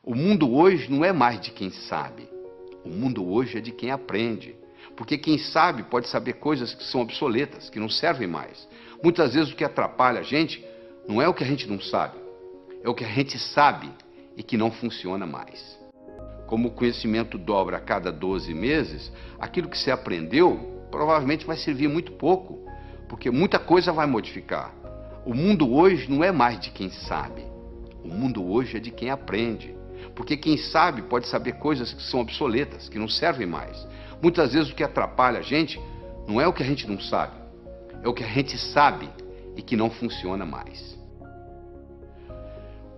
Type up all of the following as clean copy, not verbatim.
O mundo hoje não é mais de quem sabe. O mundo hoje é de quem aprende. Porque quem sabe pode saber coisas que são obsoletas, que não servem mais. Muitas vezes o que atrapalha a gente não é o que a gente não sabe, é o que a gente sabe e que não funciona mais. Como o conhecimento dobra a cada 12 meses, aquilo que você aprendeu provavelmente vai servir muito pouco, porque muita coisa vai modificar. O mundo hoje não é mais de quem sabe. O mundo hoje é de quem aprende. Porque quem sabe pode saber coisas que são obsoletas, que não servem mais. Muitas vezes o que atrapalha a gente não é o que a gente não sabe, é o que a gente sabe e que não funciona mais.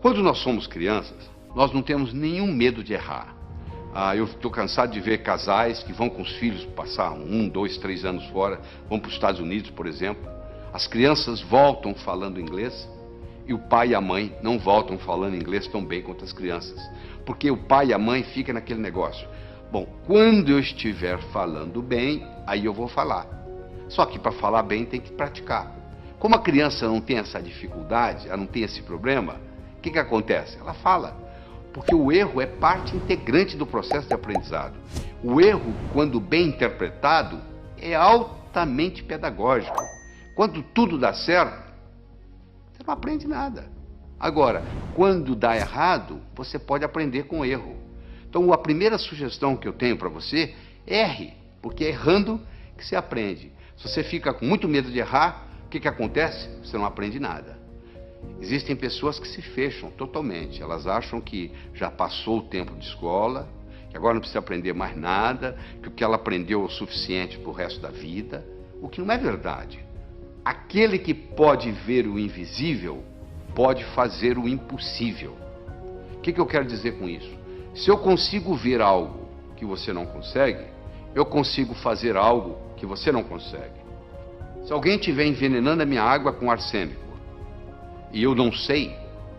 Quando nós somos crianças, nós não temos nenhum medo de errar. Eu estou cansado de ver casais que vão com os filhos passar 1, 2, 3 anos fora, vão para os Estados Unidos, por exemplo. As crianças voltam falando inglês e o pai e a mãe não voltam falando inglês tão bem quanto as crianças. Porque o pai e a mãe ficam naquele negócio. Bom, quando eu estiver falando bem, aí eu vou falar. Só que para falar bem tem que praticar. Como a criança não tem essa dificuldade, ela não tem esse problema, o que acontece? Ela fala. Porque o erro é parte integrante do processo de aprendizado. O erro, quando bem interpretado, é altamente pedagógico. Quando tudo dá certo, você não aprende nada. Agora, quando dá errado, você pode aprender com o erro. Então, a primeira sugestão que eu tenho para você, erre, porque é errando que você aprende. Se você fica com muito medo de errar, o que acontece? Você não aprende nada. Existem pessoas que se fecham totalmente. Elas acham que já passou o tempo de escola, que agora não precisa aprender mais nada, que o que ela aprendeu é o suficiente para o resto da vida, o que não é verdade. Aquele que pode ver o invisível, pode fazer o impossível. O que eu quero dizer com isso? Se eu consigo ver algo que você não consegue, eu consigo fazer algo que você não consegue. Se alguém estiver envenenando a minha água com arsênico, e eu não sei,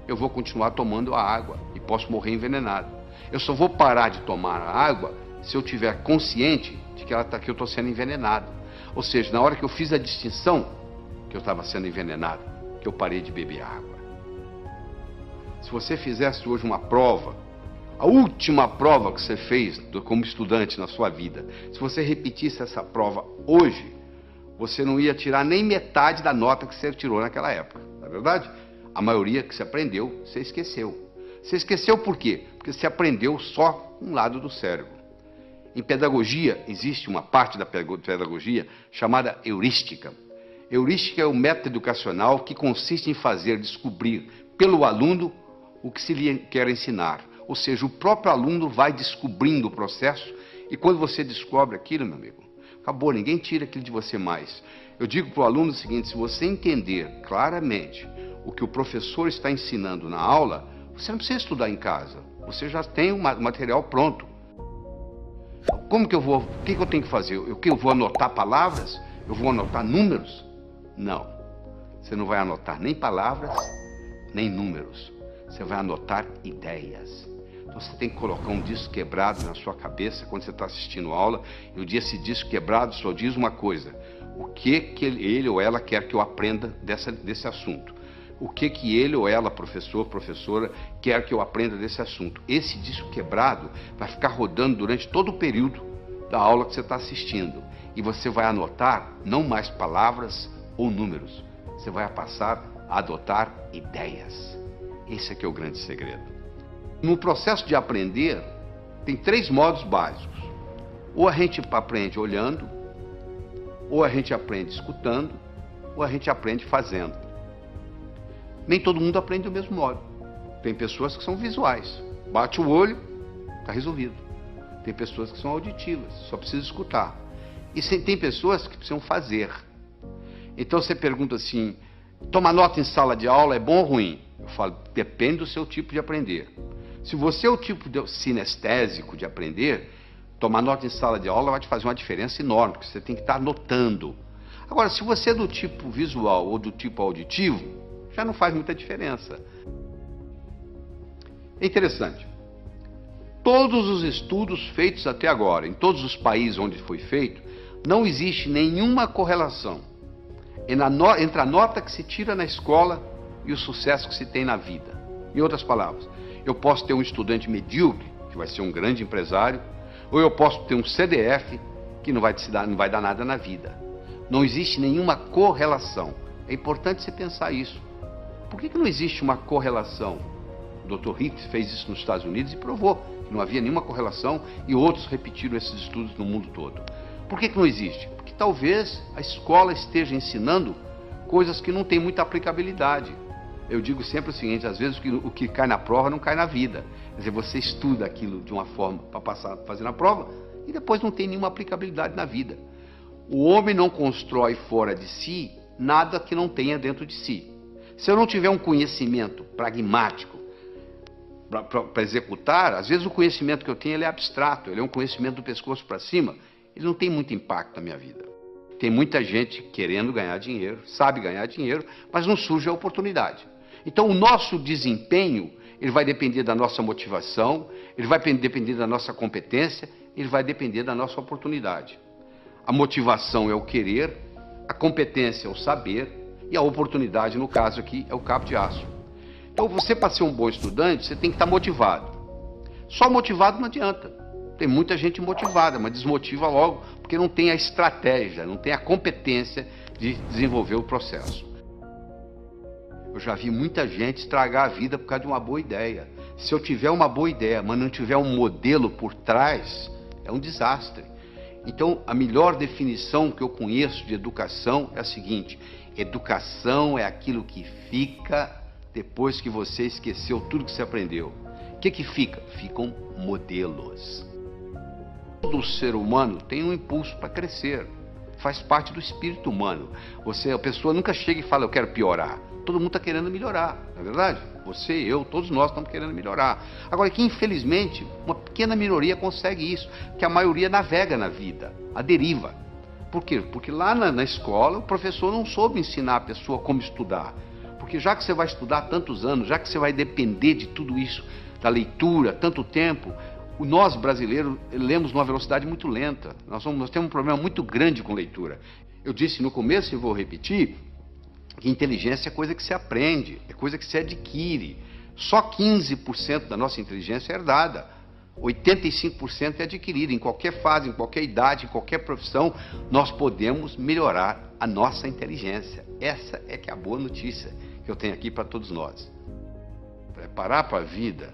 eu vou continuar tomando a água e posso morrer envenenado. Eu só vou parar de tomar a água se eu estiver consciente de que eu estou sendo envenenado. Ou seja, na hora que eu fiz a distinção que eu estava sendo envenenado, que eu parei de beber água. Se você fizesse hoje uma prova, a última prova que você fez como estudante na sua vida, se você repetisse essa prova hoje, você não ia tirar nem metade da nota que você tirou naquela época, não é verdade? A maioria que você aprendeu, você esqueceu. Você esqueceu por quê? Porque você aprendeu só um lado do cérebro. Em pedagogia, existe uma parte da pedagogia chamada heurística. Heurística é o método educacional que consiste em fazer descobrir pelo aluno o que se lhe quer ensinar. Ou seja, o próprio aluno vai descobrindo o processo e quando você descobre aquilo, meu amigo, acabou, ninguém tira aquilo de você mais. Eu digo para o aluno o seguinte, se você entender claramente o que o professor está ensinando na aula, você não precisa estudar em casa, você já tem o material pronto. Como que eu vou, o que eu tenho que fazer? Eu vou anotar palavras? Eu vou anotar números? Não, você não vai anotar nem palavras, nem números, você vai anotar ideias. Então você tem que colocar um disco quebrado na sua cabeça quando você está assistindo a aula, e esse disco quebrado só diz uma coisa, o que ele ou ela quer que eu aprenda desse assunto. O que ele ou ela, professor, professora, quer que eu aprenda desse assunto. Esse disco quebrado vai ficar rodando durante todo o período da aula que você está assistindo. E você vai anotar não mais palavras ou números. Você vai passar a adotar ideias. Esse aqui é o grande segredo. No processo de aprender, tem 3 modos básicos. Ou a gente aprende olhando, ou a gente aprende escutando, ou a gente aprende fazendo. Nem todo mundo aprende do mesmo modo. Tem pessoas que são visuais. Bate o olho, está resolvido. Tem pessoas que são auditivas, só precisa escutar. E tem pessoas que precisam fazer. Então você pergunta assim, tomar nota em sala de aula é bom ou ruim? Eu falo, depende do seu tipo de aprender. Se você é o tipo sinestésico de aprender, tomar nota em sala de aula vai te fazer uma diferença enorme, porque você tem que estar anotando. Agora, se você é do tipo visual ou do tipo auditivo, já não faz muita diferença. É interessante. Todos os estudos feitos até agora, em todos os países onde foi feito, não existe nenhuma correlação entre a nota que se tira na escola e o sucesso que se tem na vida. Em outras palavras, Eu posso ter um estudante medíocre, que vai ser um grande empresário, ou eu posso ter um CDF, que não vai dar nada na vida. Não existe nenhuma correlação. É importante você pensar isso. Por que não existe uma correlação? O Dr. Hicks fez isso nos Estados Unidos e provou que não havia nenhuma correlação, e outros repetiram esses estudos no mundo todo. Por que não existe? Porque talvez a escola esteja ensinando coisas que não têm muita aplicabilidade. Eu digo sempre o seguinte: às vezes o que cai na prova não cai na vida. Quer dizer, você estuda aquilo de uma forma para passar, fazer na prova, e depois não tem nenhuma aplicabilidade na vida. O homem não constrói fora de si nada que não tenha dentro de si. Se eu não tiver um conhecimento pragmático para executar, às vezes o conhecimento que eu tenho ele é abstrato, ele é um conhecimento do pescoço para cima, ele não tem muito impacto na minha vida. Tem muita gente querendo ganhar dinheiro, sabe ganhar dinheiro, mas não surge a oportunidade. Então o nosso desempenho, ele vai depender da nossa motivação, ele vai depender da nossa competência, ele vai depender da nossa oportunidade. A motivação é o querer, a competência é o saber, e a oportunidade, no caso aqui, é o cabo de aço. Então você, para ser um bom estudante, você tem que estar motivado. Só motivado não adianta. Tem muita gente motivada, mas desmotiva logo, porque não tem a estratégia, não tem a competência de desenvolver o processo. Eu já vi muita gente estragar a vida por causa de uma boa ideia. Se eu tiver uma boa ideia, mas não tiver um modelo por trás, é um desastre. Então, a melhor definição que eu conheço de educação é a seguinte: educação é aquilo que fica depois que você esqueceu tudo que você aprendeu. O que fica? Ficam modelos. Todo ser humano tem um impulso para crescer. Faz parte do espírito humano. A pessoa nunca chega e fala, eu quero piorar. Todo mundo está querendo melhorar, não é verdade? Você, eu, todos nós estamos querendo melhorar. Agora, que infelizmente, uma pequena minoria consegue isso, que a maioria navega na vida, a deriva. Por quê? Porque lá na escola, o professor não soube ensinar a pessoa como estudar. Porque já que você vai estudar tantos anos, já que você vai depender de tudo isso, da leitura, tanto tempo, nós brasileiros lemos numa velocidade muito lenta. Nós temos um problema muito grande com leitura. Eu disse no começo e vou repetir, que inteligência é coisa que se aprende, é coisa que se adquire. Só 15% da nossa inteligência é herdada. 85% é adquirida. Em qualquer fase, em qualquer idade, em qualquer profissão, nós podemos melhorar a nossa inteligência. Essa é que é a boa notícia que eu tenho aqui para todos nós. Preparar para a vida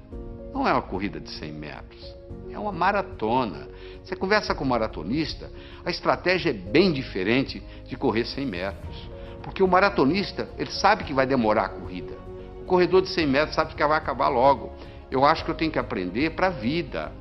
não é uma corrida de 100 metros, é uma maratona. Você conversa com um maratonista, a estratégia é bem diferente de correr 100 metros. Porque o maratonista, ele sabe que vai demorar a corrida. O corredor de 100 metros sabe que vai acabar logo. Eu acho que eu tenho que aprender para a vida.